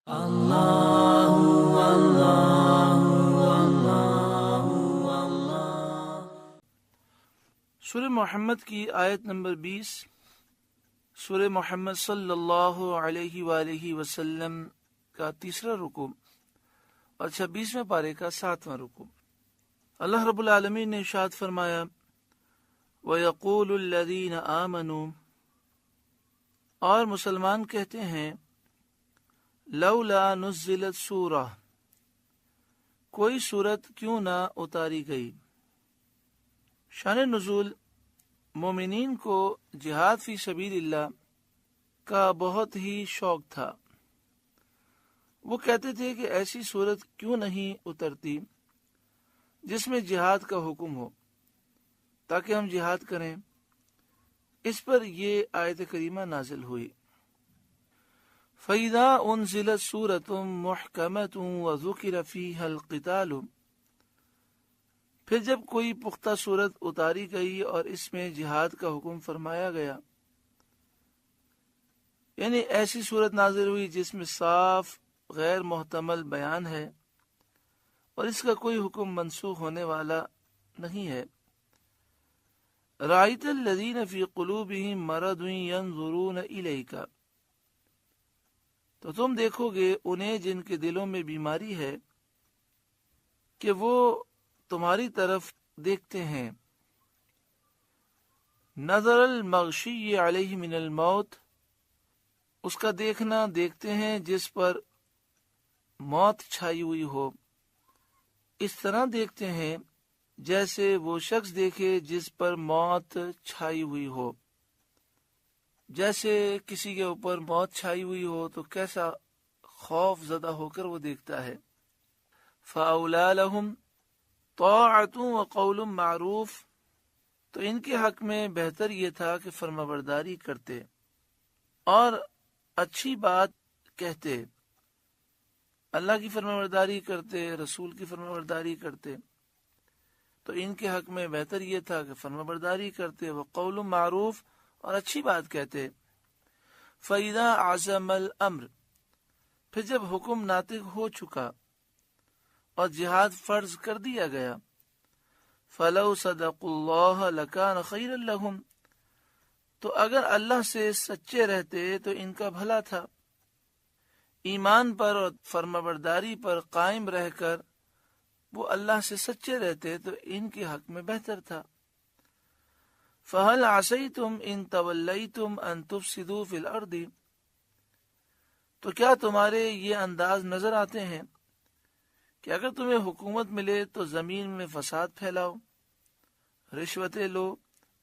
سورہ محمد کی آیت نمبر 20، سورہ محمد صلی اللہ علیہ وآلہ وسلم کا تیسرا رکوع اور 26ویں پارے کا 7واں رکوع۔ اللہ رب العالمین نے ارشاد فرمایا، وَيَقُولُ الَّذِينَ آمَنُوا، اور مسلمان کہتے ہیں، لولا نزلت سورہ، کوئی سورت کیوں نہ اتاری گئی۔ شان نزول مومنین کو جہاد فی سبیل اللہ کا بہت ہی شوق تھا۔ وہ کہتے تھے کہ ایسی سورت کیوں نہیں اترتی جس میں جہاد کا حکم ہو تاکہ ہم جہاد کریں۔ اس پر یہ آیت کریمہ نازل ہوئی، فَإِذَا أُنزِلَتْ سُورَةٌ مُحْكَمَةٌ وَذُكِرَ فِيهَا الْقِتَالُ، پھر جب کوئی پختہ صورت اتاری گئی اور اس میں جہاد کا حکم فرمایا گیا، یعنی ایسی صورت نازل ہوئی جس میں صاف غیر محتمل بیان ہے اور اس کا کوئی حکم منسوخ ہونے والا نہیں ہے۔ رَأَيْتَ الَّذِينَ فِي قُلُوبِهِم مَّرَضٌ يَنظُرُونَ إِلَيْكَ، تو تم دیکھو گے انہیں جن کے دلوں میں بیماری ہے کہ وہ تمہاری طرف دیکھتے ہیں۔ نظر المغشی علیہ من الموت، اس کا دیکھنا دیکھتے ہیں جس پر موت چھائی ہوئی ہو، اس طرح دیکھتے ہیں جیسے وہ شخص دیکھے جس پر موت چھائی ہوئی ہو۔ جیسے کسی کے اوپر موت چھائی ہوئی ہو تو کیسا خوف زدہ ہو کر وہ دیکھتا ہے۔ فَأَوْلَىٰ لَهُمْ طَاعَةٌ وَقَوْلٌ مَّعْرُوفٌ، تو ان کے حق میں بہتر یہ تھا کہ فرمانبرداری کرتے اور اچھی بات کہتے، اللہ کی فرمانبرداری کرتے، رسول کی فرمانبرداری کرتے، تو ان کے حق میں بہتر یہ تھا کہ فرمانبرداری کرتے، وَقَوْلٌ مَّعْرُوفٌ، اور اچھی بات کہتے۔ فَإِذَا عَزَمَ الْأَمْرُ، پھر جب حکم ناطق ہو چکا اور جہاد فرض کر دیا گیا، فَلَوْ صَدَقُوا اللَّهَ لَكَانَ خَيْرًا لَهُمْ، تو اگر اللہ سے سچے رہتے تو ان کا بھلا تھا۔ ایمان پر اور فرمانبرداری پر قائم رہ کر وہ اللہ سے سچے رہتے تو ان کے حق میں بہتر تھا۔ فَهَلْ عَصَيْتُمْ إِن تَوَلَّيْتُمْ أَن تُفْسِدُوا فِي الْأَرْضِ، تو کیا تمہارے یہ انداز نظر آتے ہیں کہ اگر تمہیں حکومت ملے تو زمین میں فساد پھیلاؤ، رشوتیں لو،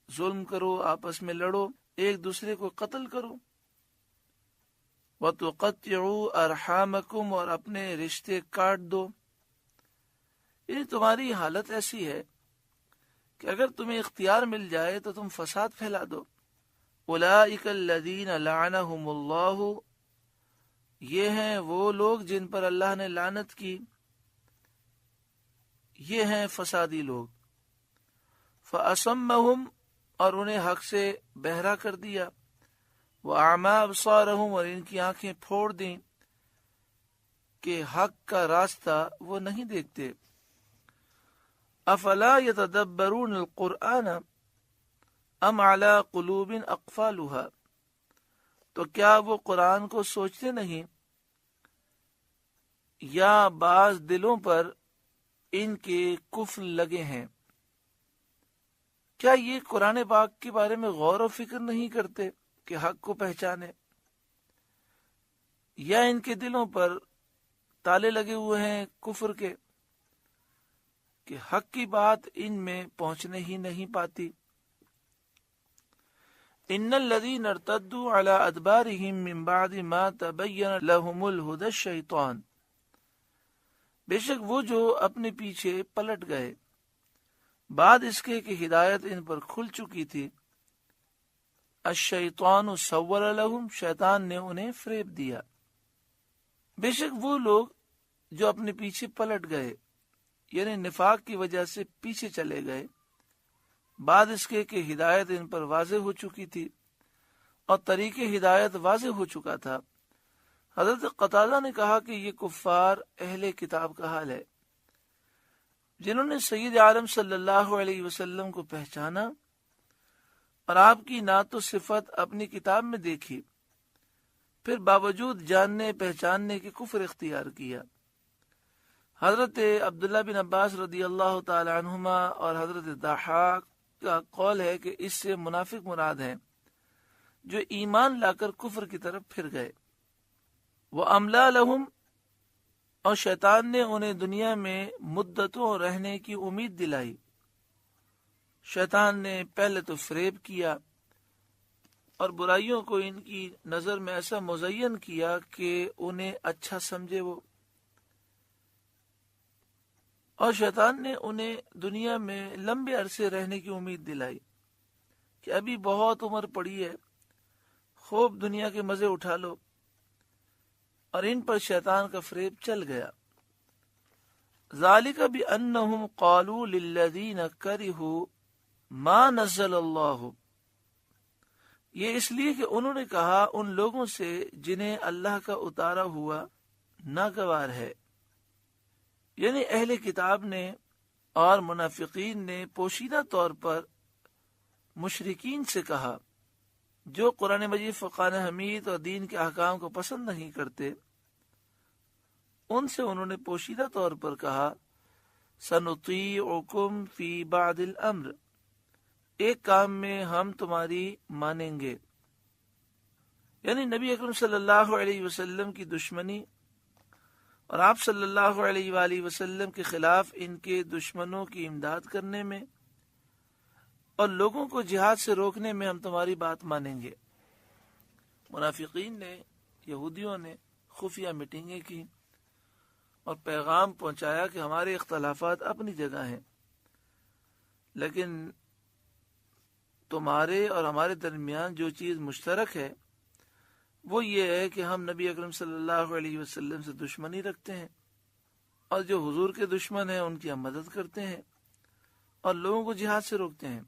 ظلم کرو، آپس میں لڑو، ایک دوسرے کو قتل کرو، وَتُقَطِّعُوا أَرْحَامَكُمْ، اور اپنے رشتے کاٹ دو۔ یعنی تمہاری حالت ایسی ہے کہ اگر تمہیں اختیار مل جائے تو تم فساد پھیلا دو۔ أُولَئِكَ الَّذِينَ لَعَنَهُمُ اللَّهُ، یہ ہیں وہ لوگ جن پر اللہ نے لعنت کی، یہ ہیں فسادی لوگ۔ فَأَصَمَّهُمْ، اور انہیں حق سے بہرا کر دیا، وَأَعْمَىٰ أَبْصَارَهُمْ، اور ان کی آنکھیں پھوڑ دیں کہ حق کا راستہ وہ نہیں دیکھتے۔ أَفَلَا يَتَدَبَّرُونَ الْقُرْآنَ أَمْ عَلَىٰ قُلُوبٍ أَقْفَالُهَا، تو کیا وہ قرآن کو سوچتے نہیں یا بعض دلوں پر ان کے قفل لگے ہیں؟ کیا یہ قرآن پاک کے بارے میں غور و فکر نہیں کرتے کہ حق کو پہچانے؟ یا ان کے دلوں پر تالے لگے ہوئے ہیں کفر کے کہ حق کی بات ان میں پہنچنے ہی نہیں پاتی؟ ان الذین ارتدوا علی ادبارہم من بعد ما تبین لہم الہدی الشیطان، بے شک وہ جو اپنے پیچھے پلٹ گئے بعد اس کے کہ ہدایت ان پر کھل چکی تھی، الشیطان سول لہم، شیطان نے انہیں فریب دیا۔ بے شک وہ لوگ جو اپنے پیچھے پلٹ گئے، یعنی نفاق کی وجہ سے پیچھے چلے گئے بعد اس کے کہ ہدایت ان پر واضح ہو چکی تھی اور طریق ہدایت واضح ہو چکا تھا، حضرت قتادہ نے کہا کہ یہ کفار اہل کتاب کا حال ہے جنہوں نے سید عالم صلی اللہ علیہ وسلم کو پہچانا اور آپ کی نعت و صفت اپنی کتاب میں دیکھی، پھر باوجود جاننے پہچاننے کے کفر اختیار کیا۔ حضرت عبداللہ بن عباس رضی اللہ تعالی عنہما اور حضرت ضحاک کا قول ہے کہ اس سے منافق مراد ہیں جو ایمان لا کر کفر کی طرف پھر گئے۔ وَأَمْلَا لَهُمْ، اور شیطان نے انہیں دنیا میں مدتوں رہنے کی امید دلائی۔ شیطان نے پہلے تو فریب کیا اور برائیوں کو ان کی نظر میں ایسا مزین کیا کہ انہیں اچھا سمجھے وہ، اور شیطان نے انہیں دنیا میں لمبے عرصے رہنے کی امید دلائی کہ ابھی بہت عمر پڑی ہے، خوب دنیا کے مزے اٹھا لو، اور ان پر شیطان کا فریب چل گیا۔ ذالک بأنہم قالوا للذین کرہوا ما نزل اللہ، یہ اس لیے کہ انہوں نے کہا ان لوگوں سے جنہیں اللہ کا اتارا ہوا ناگوار ہے، یعنی اہل کتاب نے اور منافقین نے پوشیدہ طور پر مشرکین سے کہا جو قرآن مجید، فرقان حمید اور دین کے احکام کو پسند نہیں کرتے، ان سے انہوں نے پوشیدہ طور پر کہا سنطیعکم فی بعض الامر، ایک کام میں ہم تمہاری مانیں گے، یعنی نبی اکرم صلی اللہ علیہ وسلم کی دشمنی اور آپ صلی اللہ علیہ وآلہ وسلم کے خلاف ان کے دشمنوں کی امداد کرنے میں اور لوگوں کو جہاد سے روکنے میں ہم تمہاری بات مانیں گے۔ منافقین نے، یہودیوں نے خفیہ میٹنگیں کی اور پیغام پہنچایا کہ ہمارے اختلافات اپنی جگہ ہیں، لیکن تمہارے اور ہمارے درمیان جو چیز مشترک ہے وہ یہ ہے کہ ہم نبی اکرم صلی اللہ علیہ وسلم سے دشمنی رکھتے ہیں، اور جو حضور کے دشمن ہیں ان کی ہم مدد کرتے ہیں اور لوگوں کو جہاد سے روکتے ہیں،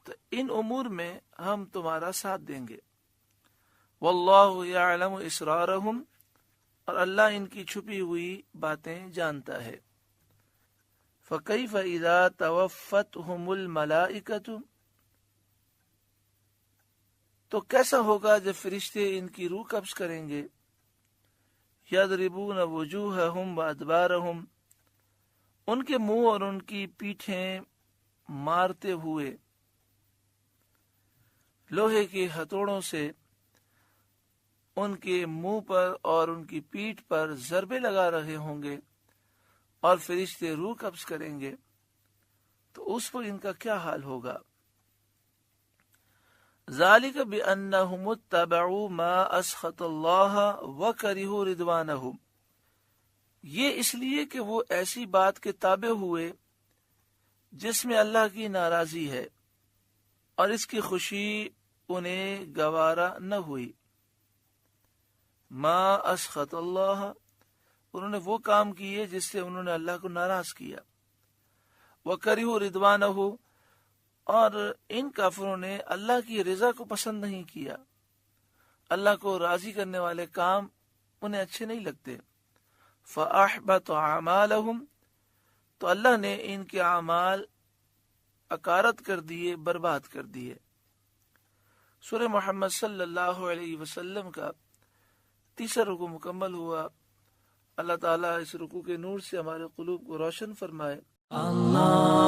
تو ان امور میں ہم تمہارا ساتھ دیں گے۔ واللہ یعلم اسرارہم، اور اللہ ان کی چھپی ہوئی باتیں جانتا ہے۔ فکیف اذا توفتہم الملائکۃ، تو کیسا ہوگا جب فرشتے ان کی روح قبض کریں گے۔ یضربون وجوہہم وادبارہم، ان کے منہ اور ان کی پیٹھیں مارتے ہوئے لوہے کے ہتھوڑوں سے ان کے منہ پر اور ان کی پیٹھ پر ضربے لگا رہے ہوں گے، اور فرشتے روح قبض کریں گے، تو اس پر ان کا کیا حال ہوگا۔ ذالک بأنہم اتبعوا ما اسخط اللہ وکرہوا رضوانہ، یہ اس لیے کہ وہ ایسی بات کے تابع ہوئے جس میں اللہ کی ناراضی ہے اور اس کی خوشی انہیں گوارا نہ ہوئی۔ ما اسخط اللہ، انہوں نے وہ کام کیے جس سے انہوں نے اللہ کو ناراض کیا۔ وکرہوا رضوانہ، اور ان کافروں نے اللہ کی رضا کو پسند نہیں کیا، اللہ کو راضی کرنے والے کام انہیں اچھے نہیں لگتے۔ فأحبط اعمالہم، تو اللہ نے ان کے اعمال اکارت کر دیے، برباد کر دیے۔ سورہ محمد صلی اللہ علیہ وسلم کا تیسرا رکوع مکمل ہوا۔ اللہ تعالیٰ اس رکوع کے نور سے ہمارے قلوب کو روشن فرمائے۔ اللہ